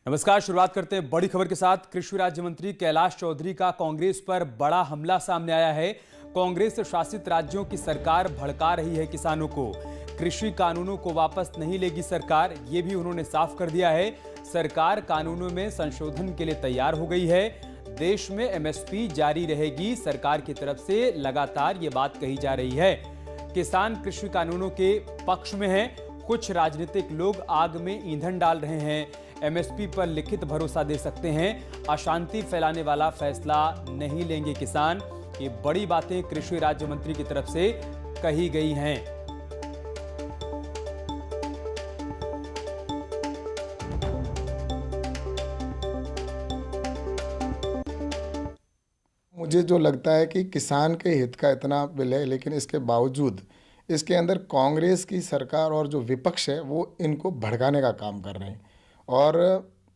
नमस्कार। शुरुआत करते हैं बड़ी खबर के साथ। कृषि राज्य मंत्री कैलाश चौधरी का कांग्रेस पर बड़ा हमला सामने आया है। कांग्रेस शासित राज्यों की सरकार भड़का रही है किसानों को। कृषि कानूनों को वापस नहीं लेगी सरकार, ये भी उन्होंने साफ कर दिया है। सरकार कानूनों में संशोधन के लिए तैयार हो गई है। देश में एमएसपी जारी रहेगी, सरकार की तरफ से लगातार ये बात कही जा रही है। किसान कृषि कानूनों के पक्ष में हैं। कुछ राजनीतिक लोग आग में ईंधन डाल रहे हैं। एमएसपी पर लिखित भरोसा दे सकते हैं, अशांति फैलाने वाला फैसला नहीं लेंगे किसान। ये बड़ी बातें कृषि राज्य मंत्री की तरफ से कही गई हैं। मुझे जो लगता है कि किसान के हित का इतना बिल है, लेकिन इसके बावजूद इसके अंदर कांग्रेस की सरकार और जो विपक्ष है वो इनको भड़काने का काम कर रहे हैं। और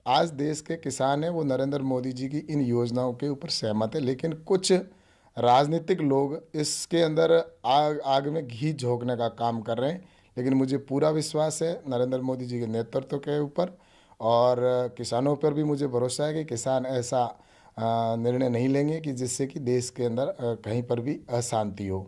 आज देश के किसान हैं वो नरेंद्र मोदी जी की इन योजनाओं के ऊपर सहमत है, लेकिन कुछ राजनीतिक लोग इसके अंदर आग में घी झोंकने का काम कर रहे हैं। लेकिन मुझे पूरा विश्वास है नरेंद्र मोदी जी के नेतृत्व के ऊपर, और किसानों पर भी मुझे भरोसा है कि किसान ऐसा निर्णय नहीं लेंगे कि जिससे कि देश के अंदर कहीं पर भी अशांति हो।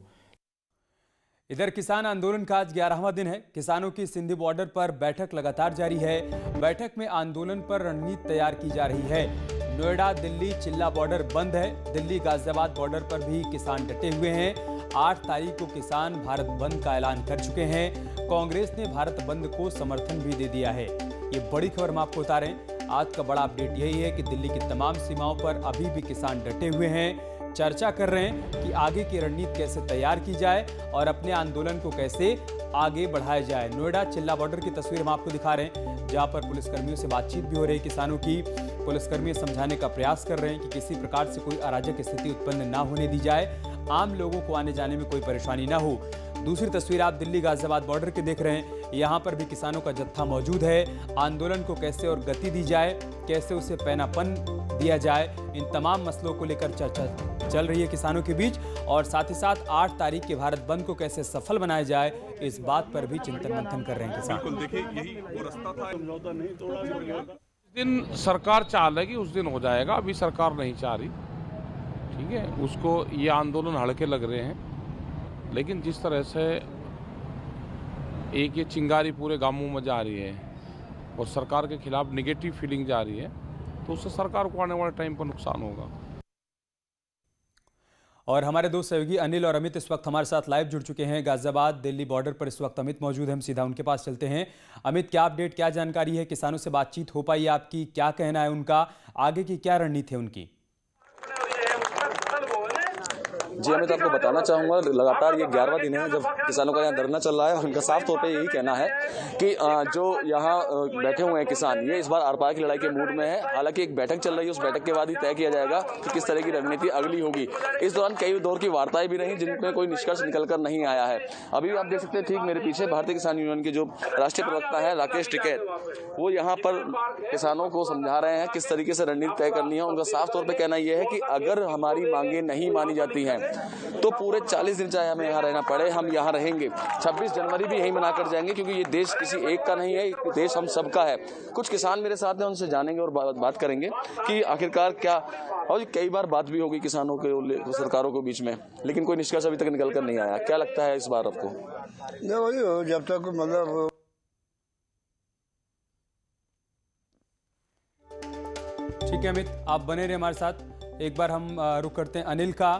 इधर किसान आंदोलन का आज 11वां दिन है। किसानों की सिंधी बॉर्डर पर बैठक लगातार जारी है। बैठक में आंदोलन पर रणनीति तैयार की जा रही है। नोएडा दिल्ली चिल्ला बॉर्डर बंद है। दिल्ली गाजियाबाद बॉर्डर पर भी किसान डटे हुए हैं। 8 तारीख को किसान भारत बंद का ऐलान कर चुके हैं। कांग्रेस ने भारत बंद को समर्थन भी दे दिया है। ये बड़ी खबर हम आपको बता रहे हैं। आज का बड़ा अपडेट यही है कि दिल्ली की तमाम सीमाओं पर अभी भी किसान डटे हुए हैं। चर्चा कर रहे हैं कि आगे की रणनीति कैसे तैयार की जाए और अपने आंदोलन को कैसे आगे बढ़ाया जाए। नोएडा चिल्ला बॉर्डर की तस्वीर हम आपको दिखा रहे हैं, जहां पर पुलिसकर्मियों से बातचीत भी हो रही है किसानों की। पुलिसकर्मी समझाने का प्रयास कर रहे हैं कि किसी प्रकार से कोई अराजक स्थिति उत्पन्न ना होने दी जाए, आम लोगों को आने जाने में कोई परेशानी ना हो। दूसरी तस्वीर आप दिल्ली गाजियाबाद बॉर्डर की देख रहे हैं। यहाँ पर भी किसानों का जत्था मौजूद है। आंदोलन को कैसे और गति दी जाए, कैसे उसे पैनापन दिया जाए, इन तमाम मसलों को लेकर चर्चा चल रही है किसानों के बीच। और साथ ही साथ 8 तारीख के भारत बंद को कैसे सफल बनाया जाए, इस बात पर भी चिंतन मंथन कर रहे हैं किसान। बिल्कुल, देखिए यही वो रास्ता था। दिन सरकार चाह लेगी उस दिन हो जाएगा, अभी सरकार नहीं चाह रही। ठीक है, उसको ये आंदोलन हल्के लग रहे हैं, लेकिन जिस तरह से एक ये चिंगारी पूरे गांवों में जा रही है और सरकार के खिलाफ निगेटिव फीलिंग जा रही है, तो उससे सरकार को आने वाले टाइम पर नुकसान होगा। और हमारे दो सहयोगी अनिल और अमित इस वक्त हमारे साथ लाइव जुड़ चुके हैं। गाजियाबाद दिल्ली बॉर्डर पर इस वक्त अमित मौजूद है, हम सीधा उनके पास चलते हैं। अमित, क्या अपडेट, क्या जानकारी है? किसानों से बातचीत हो पाई आपकी? क्या कहना है उनका? आगे की क्या रणनीति है उनकी? जी, मैं तो आपको बताना चाहूँगा, लगातार ये 11वां दिन है जब किसानों का यहाँ धरना चल रहा है। और उनका साफ तौर पे यही कहना है कि जो यहाँ बैठे हुए हैं किसान, ये इस बार आर पार की लड़ाई के मूड में है। हालांकि एक बैठक चल रही है, उस बैठक के बाद ही तय किया जाएगा कि किस तरह की रणनीति अगली होगी। इस दौरान कई दौर की वार्ताएं भी रही, जिनमें कोई निष्कर्ष निकल कर नहीं आया है। अभी आप देख सकते हैं ठीक मेरे पीछे भारतीय किसान यूनियन के जो राष्ट्रीय प्रवक्ता है राकेश टिकैत, वो यहाँ पर किसानों को समझा रहे हैं किस तरीके से रणनीति तय करनी है। उनका साफ तौर पर कहना यह है कि अगर हमारी मांगे नहीं मानी जाती हैं तो पूरे 40 दिन चाहे हमें यहाँ रहना पड़े, हम यहाँ रहेंगे। 26 जनवरी भी यहीं मनाकर जाएंगे, क्योंकि ये देश किसी एक का नहीं है, देश हम सबका है। कुछ किसान मेरे साथ हैं, उनसे जानेंगे और बात करेंगे कि आखिरकार क्या। और कई बार बात भी होगी किसानों के सरकारों के बीच में, लेकिन कोई निष्कर्ष अभी तक निकल कर नहीं आया। क्या लगता है इस बार आपको? वही हो, जब तक मतलब। ठीक है अमित, आप बने रहे हमारे साथ। एक बार हम रुक करते हैं अनिल का।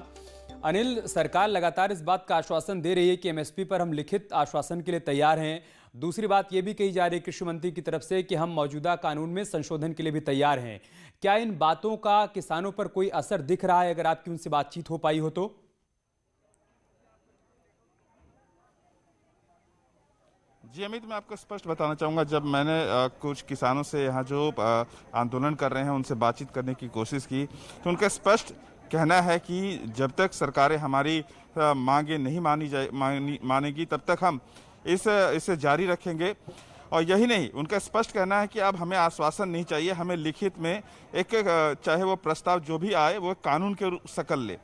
अनिल, सरकार लगातार इस बात का आश्वासन दे रही है कि एमएसपी पर हम लिखित आश्वासन के लिए तैयार हैं। दूसरी बात यह भी कही जा रही है कृषि मंत्री की तरफ से कि हम मौजूदा कानून में संशोधन के लिए भी तैयार हैं। क्या इन बातों का किसानों पर कोई असर दिख रहा है, अगर आपकी उनसे बातचीत हो पाई हो तो? जी अमित, मैं आपको स्पष्ट बताना चाहूँगा, जब मैंने कुछ किसानों से यहाँ जो आंदोलन कर रहे हैं उनसे बातचीत करने की कोशिश की, तो उनका स्पष्ट कहना है कि जब तक सरकारें हमारी मांगे नहीं मानेगी तब तक हम इसे जारी रखेंगे। और यही नहीं, उनका स्पष्ट कहना है कि अब हमें आश्वासन नहीं चाहिए, हमें लिखित में एक चाहे वो प्रस्ताव जो भी आए वो कानून के शकल ले।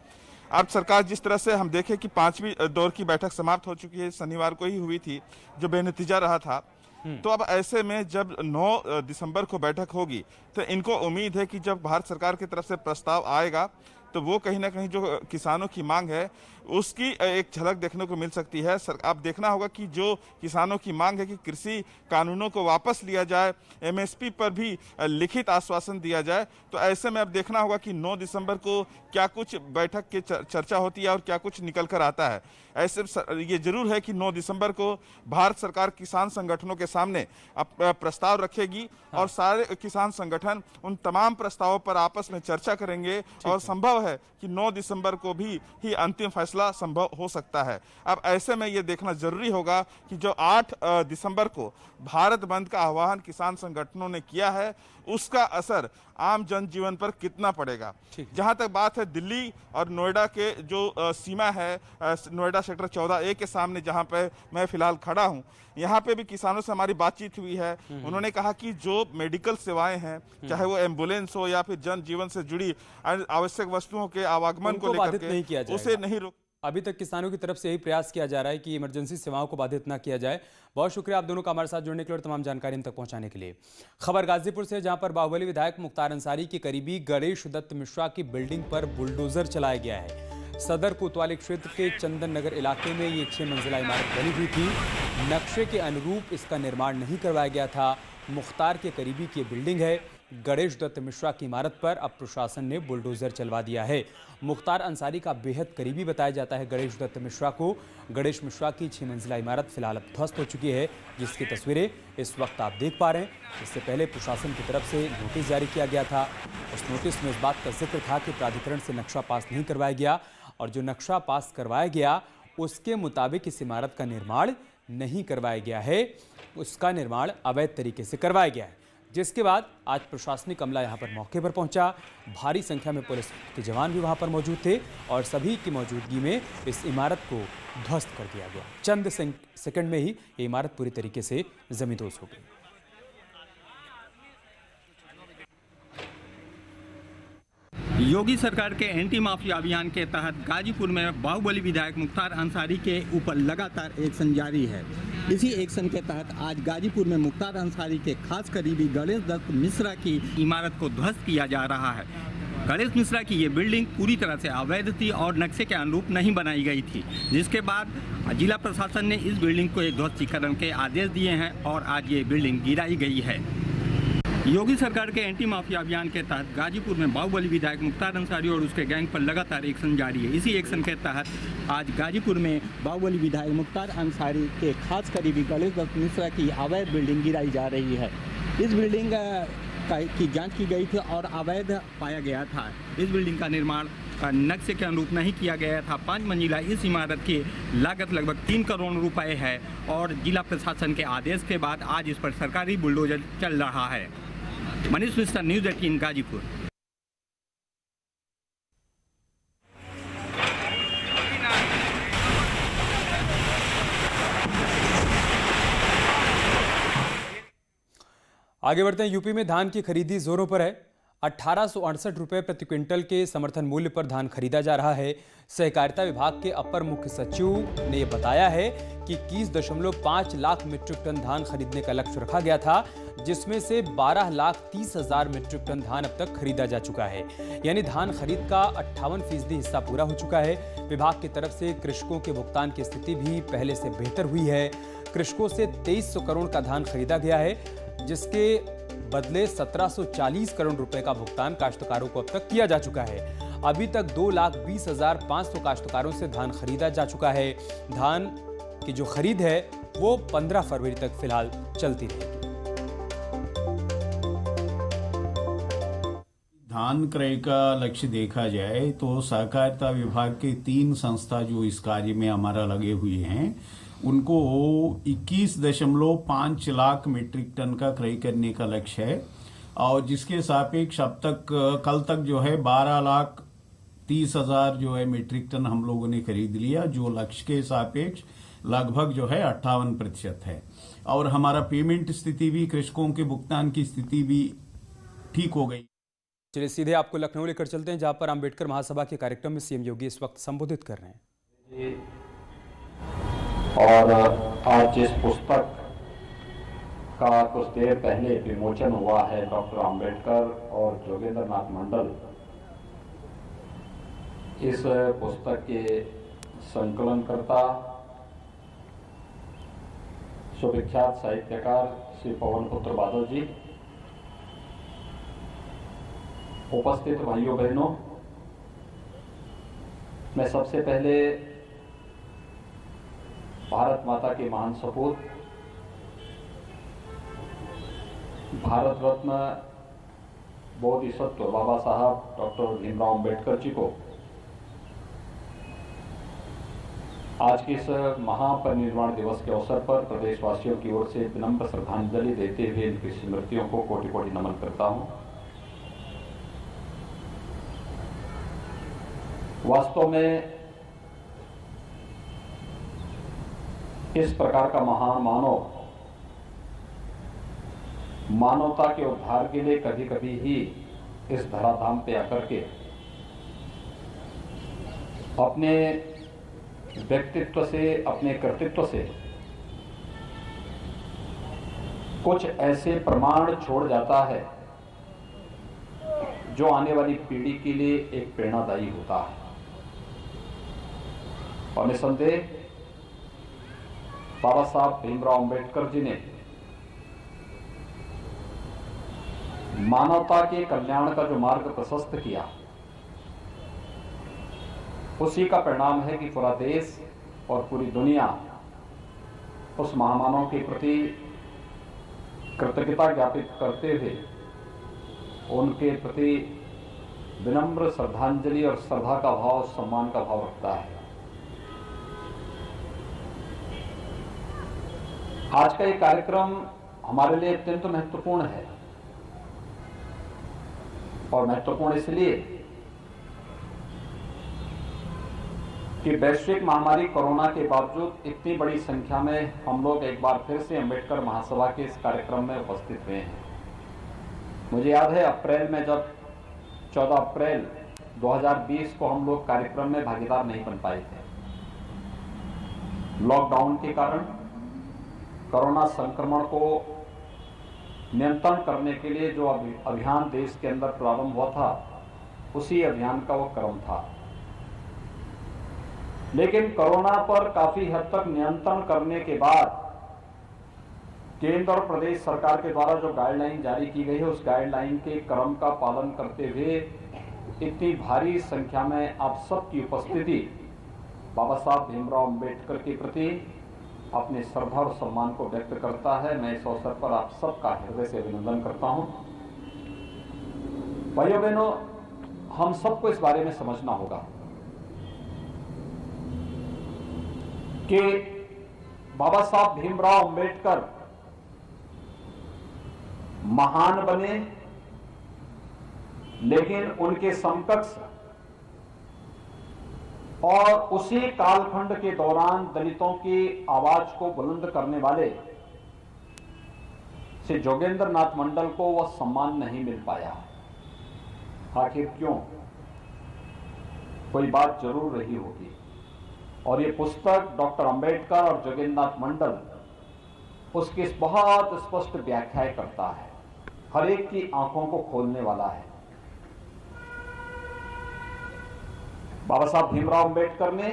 अब सरकार जिस तरह से हम देखें कि 5वीं दौर की बैठक समाप्त हो चुकी है, शनिवार को ही हुई थी, जो बेनतीजा रहा था। तो अब ऐसे में जब 9 दिसंबर को बैठक होगी तो इनको उम्मीद है कि जब भारत सरकार की तरफ से प्रस्ताव आएगा तो वो कहीं ना कहीं जो किसानों की मांग है उसकी एक झलक देखने को मिल सकती है। अब देखना होगा कि जो किसानों की मांग है कि कृषि कानूनों को वापस लिया जाए, एमएसपी पर भी लिखित आश्वासन दिया जाए, तो ऐसे में अब देखना होगा कि 9 दिसंबर को क्या कुछ बैठक की चर्चा होती है और क्या कुछ निकल कर आता है। ऐसे ये जरूर है कि 9 दिसंबर को भारत सरकार किसान संगठनों के सामने प्रस्ताव रखेगी और सारे किसान संगठन उन तमाम प्रस्तावों पर आपस में चर्चा करेंगे और संभव है कि 9 दिसंबर को भी अंतिम फैसला संभव हो सकता है। अब ऐसे में ये देखना जरूरी होगा कि जो 8 दिसंबर को भारत बंद का आह्वान किसान संगठनों ने किया है उसका असर आम जनजीवन पर कितना पड़ेगा। जहां तक बात है दिल्ली और नोएडा के जो सीमा है, नोएडा सेक्टर 14A के सामने जहां पे मैं फिलहाल खड़ा हूं, यहाँ पे भी किसानों से हमारी बातचीत हुई है। उन्होंने कहा कि जो मेडिकल सेवाएं हैं, चाहे वो एम्बुलेंस हो या फिर जनजीवन से जुड़ी आवश्यक वस्तुओं के आवागमन को लेकर के उसे नहीं रोक। अभी तक किसानों की तरफ से यही प्रयास किया जा रहा है कि इमरजेंसी सेवाओं को बाधित ना किया जाए। बहुत शुक्रिया आप दोनों का हमारे साथ जुड़ने के लिए और तमाम जानकारी हम तक पहुंचाने के लिए। खबर गाजीपुर से, जहां पर बाहुबली विधायक मुख्तार अंसारी के करीबी गणेश दत्त मिश्रा की बिल्डिंग पर बुलडोजर चलाया गया है। सदर कोतवाली क्षेत्र के चंदन नगर इलाके में ये 6 मंजिला इमारत बनी हुई थी। नक्शे के अनुरूप इसका निर्माण नहीं करवाया गया था। मुख्तार के करीबी की बिल्डिंग है। गणेश दत्त मिश्रा की इमारत पर अब प्रशासन ने बुलडोजर चलवा दिया है। मुख्तार अंसारी का बेहद करीबी बताया जाता है गणेश दत्त मिश्रा को। गणेश मिश्रा की 6 मंजिला इमारत फिलहाल अब ध्वस्त हो चुकी है, जिसकी तस्वीरें इस वक्त आप देख पा रहे हैं। इससे पहले प्रशासन की तरफ से नोटिस जारी किया गया था। उस नोटिस में इस बात का जिक्र था कि प्राधिकरण से नक्शा पास नहीं करवाया गया और जो नक्शा पास करवाया गया उसके मुताबिक इस इमारत का निर्माण नहीं करवाया गया है, उसका निर्माण अवैध तरीके से करवाया गया है। जिसके बाद आज प्रशासनिक अमला यहां पर मौके पर पहुंचा। भारी संख्या में पुलिस के जवान भी वहां पर मौजूद थे और सभी की मौजूदगी में इस इमारत को ध्वस्त कर दिया गया। चंद सेकंड में ही ये इमारत पूरी तरीके से जमींदोज हो गई। योगी सरकार के एंटी माफिया अभियान के तहत गाजीपुर में बाहुबली विधायक मुख्तार अंसारी के ऊपर लगातार एक्शन जारी है। इसी एक्शन के तहत आज गाजीपुर में मुख्तार अंसारी के खास करीबी गणेश दत्त मिश्रा की इमारत को ध्वस्त किया जा रहा है। गणेश मिश्रा की ये बिल्डिंग पूरी तरह से अवैध थी और नक्शे के अनुरूप नहीं बनाई गई थी, जिसके बाद जिला प्रशासन ने इस बिल्डिंग को एक ध्वस्तीकरण के आदेश दिए हैं और आज ये बिल्डिंग गिराई गई है। योगी सरकार के एंटी माफिया अभियान के तहत गाजीपुर में बाहुबली विधायक मुख्तार अंसारी और उसके गैंग पर लगातार एक्शन जारी है। इसी एक्शन के तहत आज गाजीपुर में बाहुबली विधायक मुख्तार अंसारी के खास करीबी गणेश दत्त मिश्रा की अवैध बिल्डिंग गिराई जा रही है। इस बिल्डिंग की जांच की गई थी और अवैध पाया गया था। इस बिल्डिंग का निर्माण नक्शे के अनुरूप नहीं किया गया था। 5 मंजिला इस इमारत की लागत लगभग 3 करोड़ रुपए है और जिला प्रशासन के आदेश के बाद आज इस पर सरकारी बुलडोजर चल रहा है। मनीष मिश्रा, न्यूज़ 18 गाजीपुर। आगे बढ़ते हैं। यूपी में धान की खरीदी जोरों पर है। 1868 रुपये प्रति क्विंटल के समर्थन मूल्य पर धान खरीदा जा रहा है। सहकारिता विभाग के अपर मुख्य सचिव ने यह बताया है कि 21.5 लाख मीट्रिक टन धान खरीदने का लक्ष्य रखा गया था, जिसमें से 12,30,000 मीट्रिक टन धान अब तक खरीदा जा चुका है। यानी धान खरीद का 58% हिस्सा पूरा हो चुका है। विभाग की तरफ से कृषकों के भुगतान की स्थिति भी पहले से बेहतर हुई है। कृषकों से 2300 करोड़ का धान खरीदा गया है, जिसके बदले 1740 करोड़ रुपए का भुगतान काश्तकारों को अब तक किया जा चुका है। अभी तक 2,20,500 काश्तकारों से धान खरीदा जा चुका है। धान की जो खरीद है वो 15 फरवरी तक फिलहाल चलती रहेगी। धान क्रय का लक्ष्य देखा जाए तो सहकारिता विभाग के 3 संस्था जो इस कार्य में हमारा लगे हुए हैं, उनको 21.5 लाख मीट्रिक टन का क्रय करने का लक्ष्य है और जिसके सापेक्ष अब तक कल तक जो है 12,30,000 जो है मीट्रिक टन हम लोगों ने खरीद लिया, जो लक्ष्य के सापेक्ष लगभग जो है 58% है। और हमारा पेमेंट स्थिति भी, कृषकों के भुगतान की स्थिति भी ठीक हो गई। चलिए सीधे आपको लखनऊ लेकर चलते हैं, जहां पर अम्बेडकर महासभा के कार्यक्रम में सीएम योगी इस वक्त संबोधित कर रहे हैं। और आज जिस पुस्तक जिसका कुछ देर पहले विमोचन हुआ है, डॉक्टर अंबेडकर और जोगेंद्र नाथ मंडल, इस पुस्तक के संकलनकर्ता सुविख्यात साहित्यकार श्री पवन पुत्र बादल जी, उपस्थित भाइयों बहनों, मैं सबसे पहले भारत माता के महान सपूत भारत रत्न बोधिसत्व बाबा साहब डॉक्टर भीमराव अंबेडकर जी को आज के इस महापरिनिर्वाण दिवस के अवसर पर प्रदेशवासियों की ओर से विनम्र श्रद्धांजलि देते हुए इनकी स्मृतियों को कोटि कोटि नमन करता हूं। वास्तव में इस प्रकार का महान मानव मानवता के उद्धार के लिए कभी कभी ही इस धराधाम पे आकर के अपने व्यक्तित्व से, अपने कर्तृत्व से कुछ ऐसे प्रमाण छोड़ जाता है जो आने वाली पीढ़ी के लिए एक प्रेरणादायी होता है। और निसंदेह बाबा साहब भीमराव अंबेडकर जी ने मानवता के कल्याण का जो मार्ग प्रशस्त किया, उसी का परिणाम है कि पूरा देश और पूरी दुनिया उस महामानव के प्रति कृतज्ञता ज्ञापित करते हुए उनके प्रति विनम्र श्रद्धांजलि और श्रद्धा का भाव, सम्मान का भाव रखता है। आज का ये कार्यक्रम हमारे लिए अत्यंत महत्वपूर्ण है, और महत्वपूर्ण इसलिए कि वैश्विक महामारी कोरोना के बावजूद इतनी बड़ी संख्या में हम लोग एक बार फिर से अंबेडकर महासभा के इस कार्यक्रम में उपस्थित हुए हैं। मुझे याद है अप्रैल में, जब 14 अप्रैल 2020 को हम लोग कार्यक्रम में भागीदार नहीं बन पाए थे। लॉकडाउन के कारण कोरोना संक्रमण को नियंत्रण करने के लिए जो अभियान देश के अंदर प्रारंभ हुआ था, उसी अभियान का वो क्रम था। लेकिन कोरोना पर काफी हद तक नियंत्रण करने के बाद केंद्र और प्रदेश सरकार के द्वारा जो गाइडलाइन जारी की गई है, उस गाइडलाइन के क्रम का पालन करते हुए इतनी भारी संख्या में आप सबकी उपस्थिति बाबा साहब भीमराव अंबेडकर के प्रति अपने श्रद्धा और सम्मान को व्यक्त करता है। मैं इस अवसर पर आप सबका हृदय से अभिनंदन करता हूं। भाइयों बहनों, हम सबको इस बारे में समझना होगा कि बाबा साहब भीमराव अंबेडकर महान बने, लेकिन उनके समकक्ष और उसी कालखंड के दौरान दलितों की आवाज को बुलंद करने वाले श्री जोगेंद्र नाथ मंडल को वह सम्मान नहीं मिल पाया। आखिर क्यों? कोई बात जरूर रही होगी, और ये पुस्तक डॉक्टर अंबेडकर और जोगेंद्र नाथ मंडल उसकी बहुत स्पष्ट व्याख्या करता है, हर एक की आंखों को खोलने वाला है। बाबा साहब भीमराव अंबेडकर ने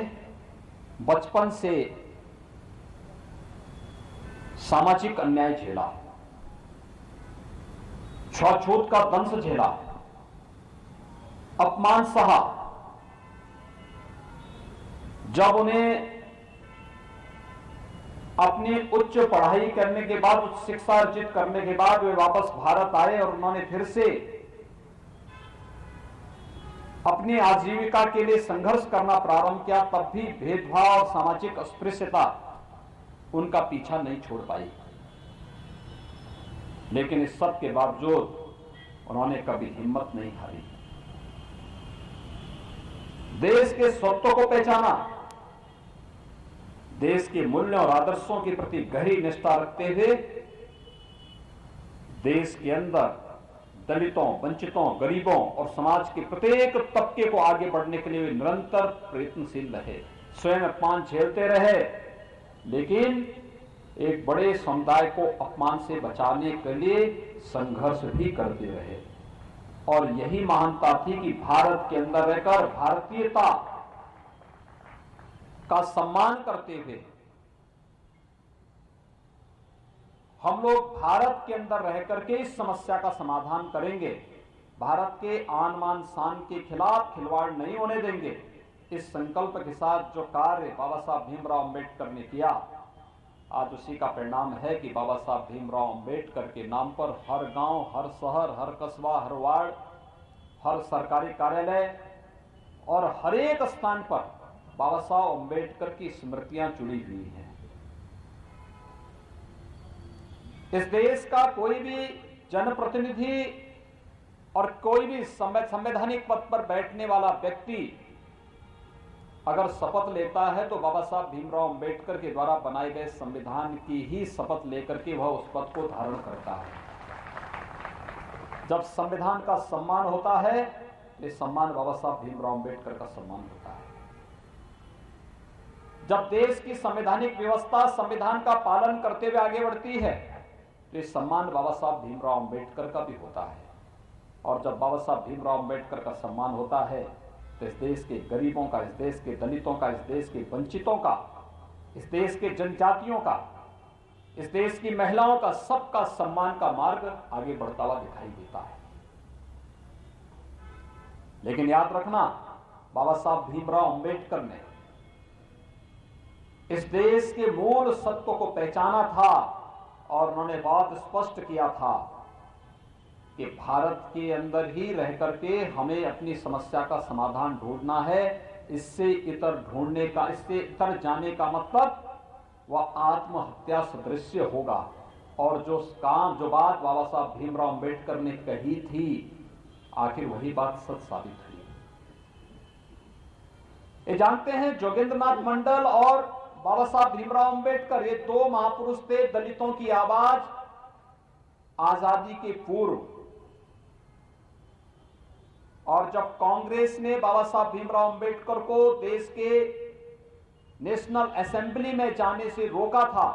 बचपन से सामाजिक अन्याय झेला, छूत का दंश झेला, अपमान सहा। जब उन्हें अपनी उच्च पढ़ाई करने के बाद, उच्च शिक्षा अर्जित करने के बाद वे वापस भारत आए और उन्होंने फिर से अपनी आजीविका के लिए संघर्ष करना प्रारंभ किया, तब भी भेदभाव और सामाजिक अस्पृश्यता उनका पीछा नहीं छोड़ पाई। लेकिन इस सब के बावजूद उन्होंने कभी हिम्मत नहीं हारी। देश के स्वत्व को पहचाना, देश के मूल्यों और आदर्शों के प्रति गहरी निष्ठा रखते हुए देश के अंदर दलितों, वंचितों, गरीबों और समाज के प्रत्येक तबके को आगे बढ़ने के लिए वे निरंतर प्रयत्नशील रहे। स्वयं अपमान झेलते रहे, लेकिन एक बड़े समुदाय को अपमान से बचाने के लिए संघर्ष भी करते रहे। और यही महानता थी कि भारत के अंदर रहकर भारतीयता का सम्मान करते हुए हम लोग भारत के अंदर रह करके इस समस्या का समाधान करेंगे, भारत के आन बान शान के खिलाफ खिलवाड़ नहीं होने देंगे। इस संकल्प के साथ जो कार्य बाबा साहब भीमराव अंबेडकर ने किया, आज उसी का परिणाम है कि बाबा साहब भीमराव अंबेडकर के नाम पर हर गांव, हर शहर, हर कस्बा, हर वार्ड, हर सरकारी कार्यालय और हर एक स्थान पर बाबा साहब अंबेडकर की स्मृतियां जुड़ी हुई हैं। इस देश का कोई भी जनप्रतिनिधि और कोई भी संवैधानिक पद पर बैठने वाला व्यक्ति अगर शपथ लेता है तो बाबा साहब भीमराव अंबेडकर के द्वारा बनाए गए संविधान की ही शपथ लेकर के वह उस पद को धारण करता है। जब संविधान का सम्मान होता है, ये सम्मान बाबा साहब भीमराव अंबेडकर का सम्मान होता है। जब देश की संवैधानिक व्यवस्था संविधान का पालन करते हुए आगे बढ़ती है, तो ये सम्मान बाबा साहब भीमराव अंबेडकर का भी होता है। और जब बाबा साहब भीमराव अंबेडकर का सम्मान होता है, तो इस देश के गरीबों का, इस देश के दलितों का, इस देश के वंचितों का, इस देश के जनजातियों का, इस देश की महिलाओं का, सबका सम्मान का मार्ग आगे बढ़ता हुआ दिखाई देता है। लेकिन याद रखना, बाबा साहब भीमराव अंबेडकर ने इस देश के मूल सत्य को पहचाना था और उन्होंने बहुत स्पष्ट किया था कि भारत के अंदर ही रह करके हमें अपनी समस्या का समाधान ढूंढना है। इससे इतर ढूंढने का, इससे इतर जाने का मतलब वह आत्महत्या सदृश होगा। और जो बात बाबा साहब भीमराव अंबेडकर ने कही थी, आखिर वही बात सच साबित हुई। ये जानते हैं, जोगेंद्रनाथ मंडल और बाबा साहब भीमराव अंबेडकर, ये दो महापुरुष थे, दलितों की आवाज आजादी के पूर्व। और जब कांग्रेस ने बाबा साहब भीमराव अंबेडकर को देश के नेशनल असेंबली में जाने से रोका था,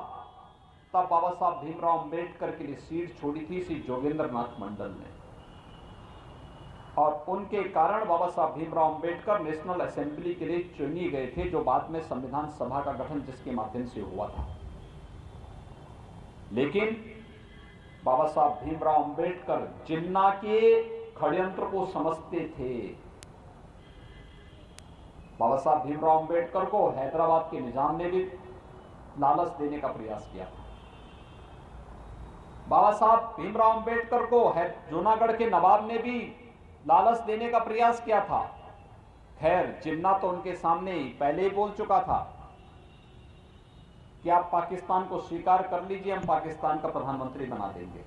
तब बाबा साहब भीमराव अंबेडकर के लिए सीट छोड़ी थी श्री जोगेंद्रनाथ मंडल ने। और उनके कारण बाबा साहब भीमराव अंबेडकर नेशनल असेंबली के लिए चुने गए थे, जो बाद में संविधान सभा का गठन जिसके माध्यम से हुआ था। लेकिन बाबा साहब भीमराव अंबेडकर जिन्ना के षड्यंत्र को समझते थे। बाबा साहब भीमराव अंबेडकर को हैदराबाद के निजाम ने भी लालच देने का प्रयास किया था। बाबा साहब भीमराव अंबेडकर को जूनागढ़ के नवाब ने भी लालच देने का प्रयास किया था। खैर, जिन्ना तो उनके सामने पहले ही बोल चुका था कि आप पाकिस्तान को स्वीकार कर लीजिए, हम पाकिस्तान का प्रधानमंत्री बना देंगे।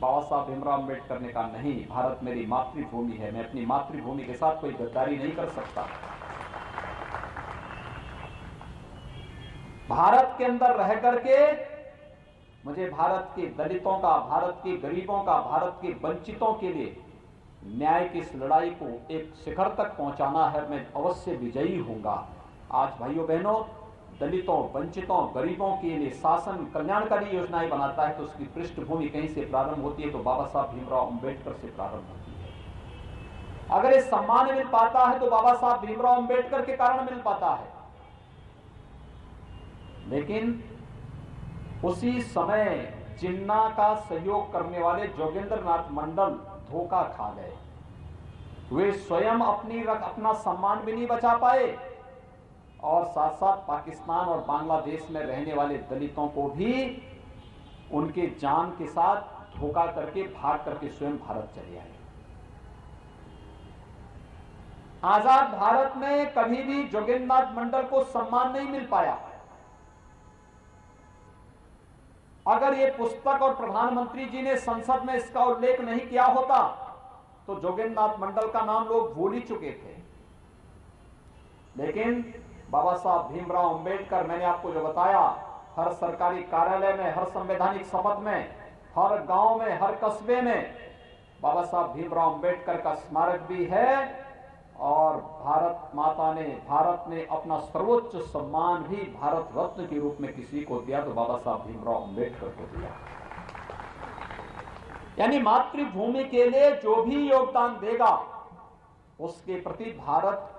बाबा साहब भीमराव अंबेडकर ने कहा, नहीं, भारत मेरी मातृभूमि है, मैं अपनी मातृभूमि के साथ कोई गद्दारी नहीं कर सकता। भारत के अंदर रह करके मुझे भारत के दलितों का, भारत के गरीबों का, भारत के वंचितों के लिए न्याय की इस लड़ाई को एक शिखर तक पहुंचाना है। मैं अवश्य विजयी होऊंगा। आज भाइयों बहनों, दलितों, वंचितों, गरीबों के लिए शासन कल्याणकारी योजनाएं बनाता है, तो उसकी पृष्ठभूमि कहीं से प्रारंभ होती है, तो बाबा साहब भीमराव अंबेडकर से प्रारंभ होती है। अगर ये सम्मान मिल पाता है तो बाबा साहब भीमराव अंबेडकर के कारण मिल पाता है। लेकिन उसी समय जिन्ना का सहयोग करने वाले जोगेंद्रनाथ मंडल धोखा खा गए। वे स्वयं अपना सम्मान भी नहीं बचा पाए और साथ साथ पाकिस्तान और बांग्लादेश में रहने वाले दलितों को भी उनके जान के साथ धोखा करके भाग करके स्वयं भारत चले आए। आजाद भारत में कभी भी जोगेंद्रनाथ मंडल को सम्मान नहीं मिल पाया। अगर ये पुस्तक और प्रधानमंत्री जी ने संसद में इसका उल्लेख नहीं किया होता तो जोगेंद्रनाथ मंडल का नाम लोग भूल ही चुके थे। लेकिन बाबा साहब भीमराव अंबेडकर, मैंने आपको जो बताया, हर सरकारी कार्यालय में, हर संवैधानिक शपथ में, हर गांव में, हर कस्बे में बाबा साहब भीमराव अंबेडकर का स्मारक भी है और भारत ने अपना सर्वोच्च सम्मान भी भारत रत्न के रूप में किसी को दिया तो बाबा साहब भीमराव अम्बेडकर को दिया। यानी मातृभूमि के लिए जो भी योगदान देगा उसके प्रति भारत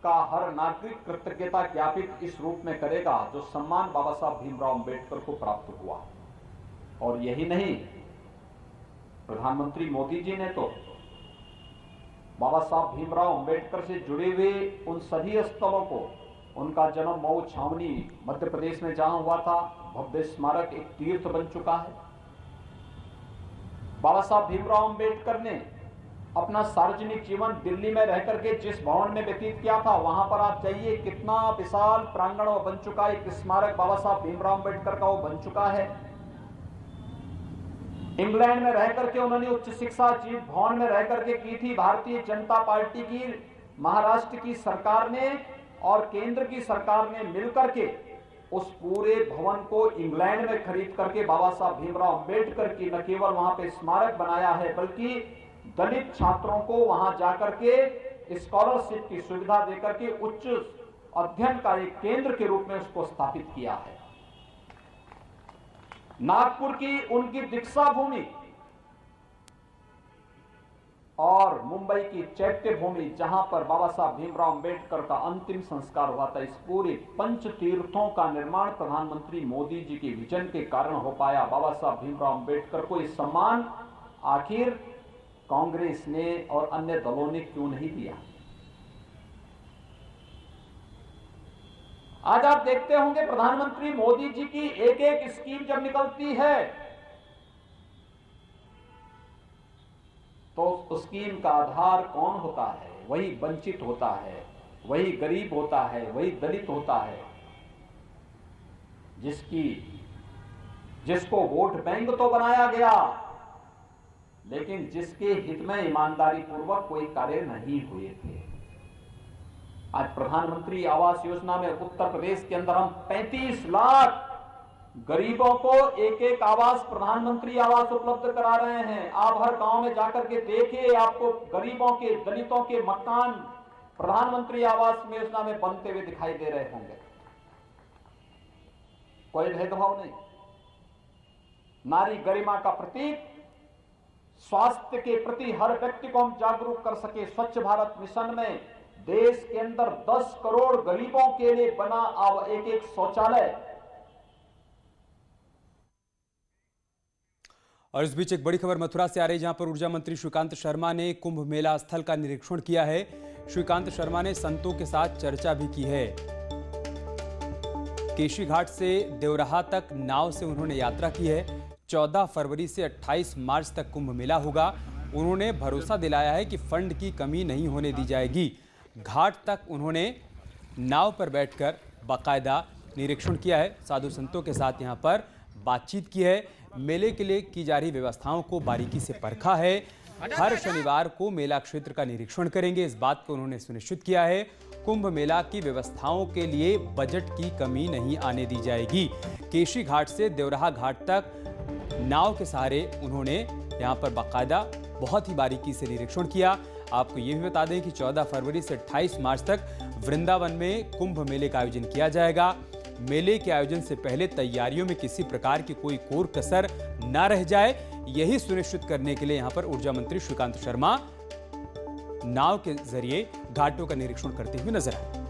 का हर नागरिक कृतज्ञता ज्ञापित इस रूप में करेगा जो सम्मान बाबा साहब भीमराव अम्बेडकर को प्राप्त हुआ। और यही नहीं, प्रधानमंत्री मोदी जी ने तो बाबा साहब भीमराव अम्बेडकर से जुड़े हुए उन सभी स्थलों को, उनका जन्म मऊ छावनी मध्य प्रदेश में जहां हुआ था, भव्य स्मारक एक तीर्थ बन चुका है। बाबा साहब भीमराव अम्बेडकर ने अपना सार्वजनिक जीवन दिल्ली में रहकर के जिस भवन में व्यतीत किया था, वहां पर आप जाइए, कितना विशाल प्रांगण वो बन चुका है। एक स्मारक बाबा साहब भीमराव अम्बेडकर का वो बन चुका है। इंग्लैंड में रहकर के उन्होंने उच्च शिक्षा जिस भवन में रहकर के की थी, भारतीय जनता पार्टी की महाराष्ट्र की सरकार ने और केंद्र की सरकार ने मिलकर के उस पूरे भवन को इंग्लैंड में खरीद करके बाबा साहब भीमराव अम्बेडकर की न केवल वहां पे स्मारक बनाया है, बल्कि दलित छात्रों को वहां जाकर के स्कॉलरशिप की सुविधा देकर के उच्च अध्ययन का एक केंद्र के रूप में उसको स्थापित किया है। नागपुर की उनकी दीक्षा भूमि और मुंबई की चैत्य भूमि, जहां पर बाबा साहब भीमराव अम्बेडकर का अंतिम संस्कार हुआ था, इस पूरे पंच तीर्थों का निर्माण प्रधानमंत्री मोदी जी के विजन के कारण हो पाया। बाबा साहब भीमराव अम्बेडकर को इस सम्मान आखिर कांग्रेस ने और अन्य दलों ने क्यों नहीं दिया? आज आप देखते होंगे प्रधानमंत्री मोदी जी की एक एक स्कीम जब निकलती है तो उस स्कीम का आधार कौन होता है? वही वंचित होता है, वही गरीब होता है, वही दलित होता है, जिसको वोट बैंक तो बनाया गया, लेकिन जिसके हित में ईमानदारी पूर्वक कोई कार्य नहीं हुए थे। आज प्रधानमंत्री आवास योजना में उत्तर प्रदेश के अंदर हम 35 लाख गरीबों को एक एक आवास, प्रधानमंत्री आवास उपलब्ध करा रहे हैं। आप हर गांव में जाकर के देखिए, आपको गरीबों के, दलितों के मकान प्रधानमंत्री आवास योजना में बनते हुए दिखाई दे रहे होंगे। कोई भेदभाव नहीं। नारी गरिमा का प्रतीक, स्वास्थ्य के प्रति हर व्यक्ति को हम जागरूक कर सके। स्वच्छ भारत मिशन में देश के अंदर 10 करोड़ गरीबों के लिए बना एक एक शौचालय। और इस बीच एक बड़ी खबर मथुरा से आ रही है, जहां पर ऊर्जा मंत्री श्रीकांत शर्मा ने कुंभ मेला स्थल का निरीक्षण किया है। श्रीकांत शर्मा ने संतों के साथ चर्चा भी की है। केशी घाट से देवराहा तक नाव से उन्होंने यात्रा की है। 14 फरवरी से 28 मार्च तक कुंभ मेला होगा। उन्होंने भरोसा दिलाया है कि फंड की कमी नहीं होने दी जाएगी। घाट तक उन्होंने नाव पर बैठकर बाकायदा निरीक्षण किया है, साधु संतों के साथ यहां पर बातचीत की है, मेले के लिए की जा रही व्यवस्थाओं को बारीकी से परखा है। हर शनिवार को मेला क्षेत्र का निरीक्षण करेंगे, इस बात को उन्होंने सुनिश्चित किया है। कुंभ मेला की व्यवस्थाओं के लिए बजट की कमी नहीं आने दी जाएगी। केशी घाट से देवराहा घाट तक नाव के सहारे उन्होंने यहाँ पर बाकायदा बहुत ही बारीकी से निरीक्षण किया। आपको ये भी बता दें कि 14 फरवरी से 28 मार्च तक वृंदावन में कुंभ मेले का आयोजन किया जाएगा। मेले के आयोजन से पहले तैयारियों में किसी प्रकार की कोई कोर कसर न रह जाए, यही सुनिश्चित करने के लिए यहां पर ऊर्जा मंत्री श्रीकांत शर्मा नाव के जरिए घाटों का निरीक्षण करते हुए नजर आए।